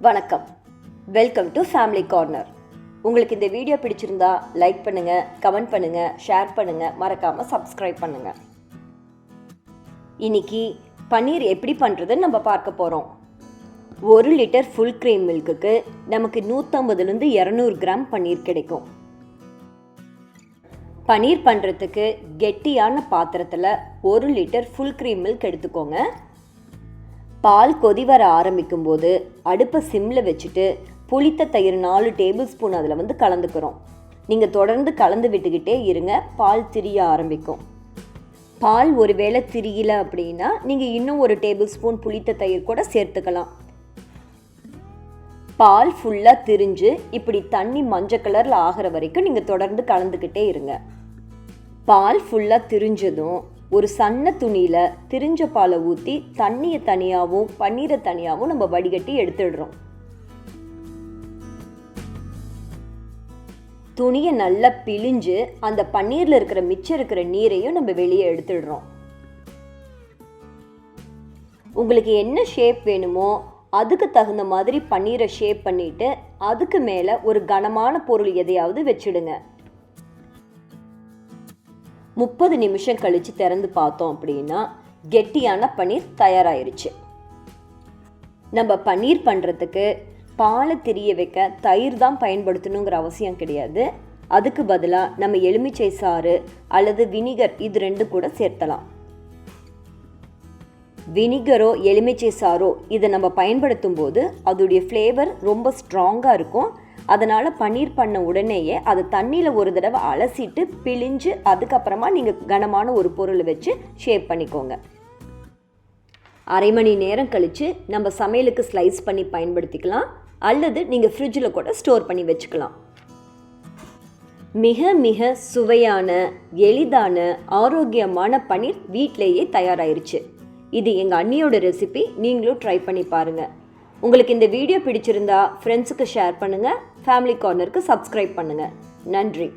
வணக்கம், welcome to family corner. உங்களுக்கு இந்த வீடியோ பிடிச்சிருந்தா லைக் பண்ணுங்கள், கமெண்ட் பண்ணுங்கள், ஷேர் பண்ணுங்கள், மறக்காமல் சப்ஸ்கிரைப் பண்ணுங்கள். இன்னைக்கு பன்னீர் எப்படி பண்ணுறதுன்னு நம்ம பார்க்க போகிறோம். 1 லிட்டர் ஃபுல் க்ரீம் மில்க்குக்கு நமக்கு 150லேருந்து 200 கிராம் பன்னீர் கிடைக்கும். பன்னீர் பண்ணுறதுக்கு கெட்டியான பாத்திரத்தில் 1 லிட்டர் ஃபுல் க்ரீம் மில்க் எடுத்துக்கோங்க. பால் கொதி வர ஆரம்பிக்கும் போது அடுப்பை சிம்மில் வச்சுட்டு புளித்த தயிர் 4 டேபிள் ஸ்பூன் அதில் கலந்துக்கிறோம். நீங்கள் தொடர்ந்து கலந்து விட்டுக்கிட்டே இருங்க, பால் திரிய ஆரம்பிக்கும். பால் ஒரு வேளை திரியல அப்படின்னா நீங்கள் இன்னும் 1 டேபிள் ஸ்பூன் புளித்த தயிர் கூட சேர்த்துக்கலாம். பால் ஃபுல்லாக திரிஞ்சு இப்படி தண்ணி மஞ்சள் கலரில் ஆகிற வரைக்கும் நீங்கள் தொடர்ந்து கலந்துக்கிட்டே இருங்க. பால் ஃபுல்லாக திரிஞ்சதும் ஒரு சன்ன துணியில் திரிஞ்ச பாலை ஊற்றி தண்ணியை தனியாகவும் பன்னீரை தனியாகவும் நம்ம வடிகட்டி எடுத்துடுறோம். துணியை நல்லா பிழிஞ்சு அந்த பன்னீரில் இருக்கிற மிச்சம் இருக்கிற நீரையும் நம்ம வெளியே எடுத்துடுறோம். உங்களுக்கு என்ன ஷேப் வேணுமோ அதுக்கு தகுந்த மாதிரி பன்னீரை ஷேப் பண்ணிவிட்டு அதுக்கு மேலே ஒரு கனமான பொருள் எதையாவது வச்சுடுங்க. 30 நிமிஷம் கழித்து திறந்து பார்த்தோம் அப்படின்னா கெட்டியான பன்னீர் தயாராகிருச்சு. நம்ம பன்னீர் பண்ணுறதுக்கு பாலை திரிய வைக்க தயிர் தான் பயன்படுத்தணுங்கிற அவசியம் கிடையாது. அதுக்கு பதிலாக நம்ம எலுமிச்சை சாறு அல்லது வினிகர் இது 2 கூட சேர்த்தலாம். வினிகரோ எலுமிச்சை சாரோ இதை நம்ம பயன்படுத்தும் போது அதோடைய ஃப்ளேவர் ரொம்ப ஸ்ட்ராங்காக இருக்கும். அதனால் பன்னீர் பண்ண உடனேயே அதை தண்ணியில் ஒரு தடவை அலசிட்டு பிழிஞ்சு அதுக்கப்புறமா நீங்கள் கனமான ஒரு பொருளை வச்சு ஷேப் பண்ணிக்கோங்க. அரை மணி நேரம் கழித்து நம்ம சமையலுக்கு ஸ்லைஸ் பண்ணி பயன்படுத்திக்கலாம், அல்லது நீங்கள் ஃப்ரிட்ஜில் கூட ஸ்டோர் பண்ணி வச்சுக்கலாம். மிக மிக சுவையான, எளிதான, ஆரோக்கியமான பன்னீர் வீட்டிலேயே தயாராகிருச்சு. இது எங்கள் அண்ணியோட ரெசிபி, நீங்களும் ட்ரை பண்ணி பாருங்கள். உங்களுக்கு இந்த வீடியோ பிடிச்சிருந்தா ஃப்ரெண்ட்ஸுக்கு ஷேர் பண்ணுங்கள், ஃபேமிலி கார்னருக்கு சப்ஸ்கிரைப் பண்ணுங்கள். நன்றி.